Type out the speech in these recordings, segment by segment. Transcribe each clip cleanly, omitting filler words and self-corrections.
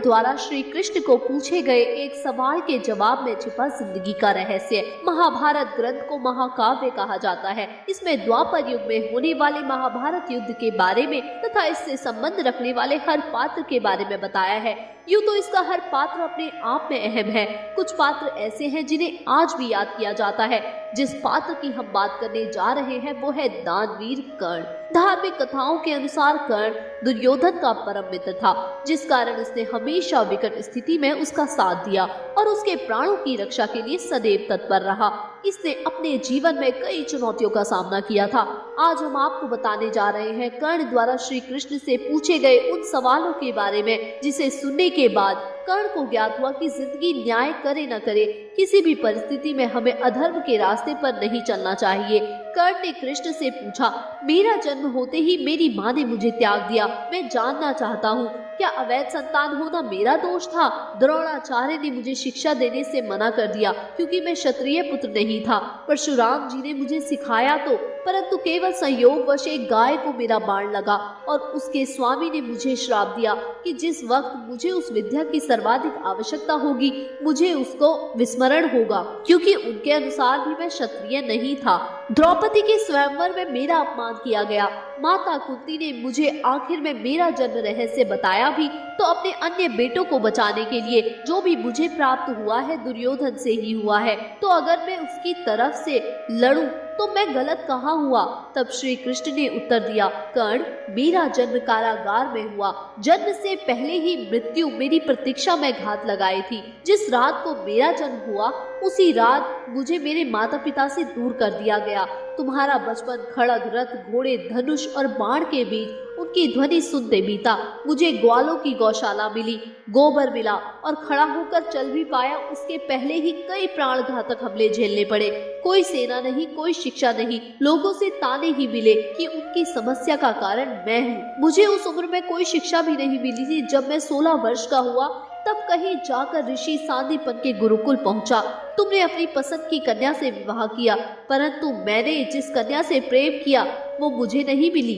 द्वारा श्री कृष्ण को पूछे गए एक सवाल के जवाब में छिपा जिंदगी का रहस्य। महाभारत ग्रंथ को महाकाव्य कहा जाता है। इसमें द्वापर युग में होने वाले महाभारत युद्ध के बारे में तथा इससे संबंध रखने वाले हर पात्र के बारे में बताया है। यूँ तो इसका हर पात्र अपने आप में अहम है। कुछ पात्र ऐसे हैं जिन्हें आज भी याद किया जाता है। जिस पात्र की हम बात करने जा रहे हैं वो है दानवीर कर्ण। धार्मिक कथाओं के अनुसार कर्ण दुर्योधन का परम मित्र था, जिस कारण उसने हमेशा विकट स्थिति में उसका साथ दिया और उसके प्राणों की रक्षा के लिए सदैव तत्पर रहा। इसने अपने जीवन में कई चुनौतियों का सामना किया था। आज हम आपको बताने जा रहे हैं कर्ण द्वारा श्री कृष्ण से पूछे गए उन सवालों के बारे में, जिसे सुनने के बाद कर्ण को ज्ञात हुआ कि जिंदगी न्याय करे न करे, किसी भी परिस्थिति में हमें अधर्म के रास्ते पर नहीं चलना चाहिए। कर्ण ने कृष्ण से पूछा, मेरा जन्म होते ही मेरी माँ ने मुझे त्याग दिया। मैं जानना चाहता हूँ, क्या अवैध संतान होना मेरा दोष था? द्रोणाचार्य ने मुझे शिक्षा देने से मना कर दिया क्योंकि मैं क्षत्रिय पुत्र नहीं था। परशुराम जी ने मुझे सिखाया तो, परंतु केवल संयोगवश एक गाय को मेरा बाण लगा और उसके स्वामी ने मुझे श्राप दिया कि जिस वक्त मुझे उस विद्या की सर्वाधिक आवश्यकता होगी मुझे उसको विस्मरण होगा, क्योंकि उनके अनुसार भी मैं क्षत्रिय नहीं था। द्रौपदी के स्वयंवर में मेरा अपमान किया गया। माता कुंती ने मुझे आखिर में मेरा जन्म रहस्य बताया भी तो अपने अन्य बेटों को बचाने के लिए। जो भी मुझे प्राप्त हुआ है दुर्योधन से ही हुआ है, तो अगर मैं उसकी तरफ से लड़ूं तो मैं गलत कहाँ हुआ? तब श्री कृष्ण ने उत्तर दिया, कर्ण, मेरा जन्म कारागार में हुआ। जन्म से पहले ही मृत्यु मेरी प्रतीक्षा में घात लगाई थी। जिस रात को मेरा जन्म हुआ उसी रात मुझे मेरे माता पिता से दूर कर दिया गया। तुम्हारा बचपन खड़ग, रथ, घोड़े, धनुष और बाण के बीच उनकी ध्वनि सुनते बीता। मुझे ग्वालों की गौशाला मिली, गोबर मिला और खड़ा होकर चल भी पाया। उसके पहले ही कई प्राण घातक हमले झेलने पड़े। कोई सेना नहीं, कोई शिक्षा नहीं। लोगों से ताने ही मिले कि उनकी समस्या का कारण मैं हूँ। मुझे उस उम्र में कोई शिक्षा भी नहीं मिली थी। जब मैं 16 वर्ष का हुआ तब कहीं जाकर ऋषि सांदीपन के गुरुकुल पहुंचा। तुमने अपनी पसंद की कन्या से विवाह किया, परंतु मैंने जिस कन्या से प्रेम किया वो मुझे नहीं मिली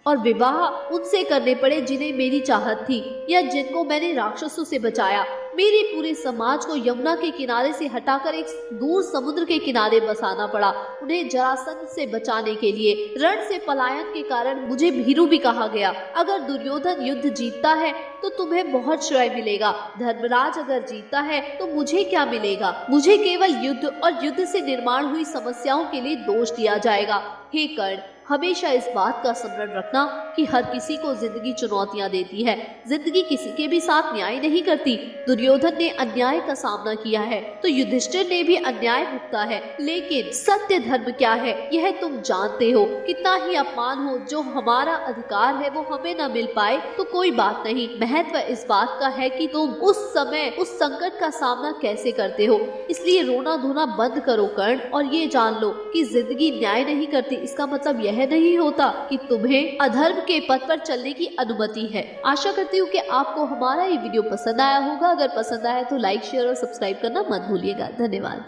और विवाह उनसे करने पड़े जिन्हें मेरी चाहत थी या जिनको मैंने राक्षसों से बचाया। मेरे पूरे समाज को यमुना के किनारे से हटाकर एक दूर समुद्र के किनारे बसाना पड़ा, उन्हें जरासंध से बचाने के लिए। रण से पलायन के कारण मुझे भीरू भी कहा गया। अगर दुर्योधन युद्ध जीतता है तो तुम्हें बहुत श्रेय मिलेगा, धर्मराज अगर जीतता है तो मुझे क्या मिलेगा? मुझे केवल युद्ध और युद्ध से निर्माण हुई समस्याओं के लिए दोष दिया जाएगा। हे कर्ण, हमेशा इस बात का स्मरण रखना कि हर किसी को जिंदगी चुनौतियां देती है। जिंदगी किसी के भी साथ न्याय नहीं करती। दुर्योधन ने अन्याय का सामना किया है तो युधिष्ठिर ने भी अन्याय भुगता है, लेकिन सत्य धर्म क्या है यह तुम जानते हो। कितना ही अपमान हो, जो हमारा अधिकार है वो हमें न मिल पाए तो कोई बात नहीं। महत्व इस बात का है कि तुम उस समय उस संकट का सामना कैसे करते हो। इसलिए रोना धोना बंद करो कर्ण, और ये जान लो कि जिंदगी न्याय नहीं करती। इसका मतलब यह नहीं होता कि तुम्हें अधर्म के पथ पर चलने की अनुमति है। आशा करती हूँ कि आपको हमारा ये वीडियो पसंद आया होगा। अगर पसंद आया तो लाइक, शेयर और सब्सक्राइब करना मत भूलिएगा। धन्यवाद।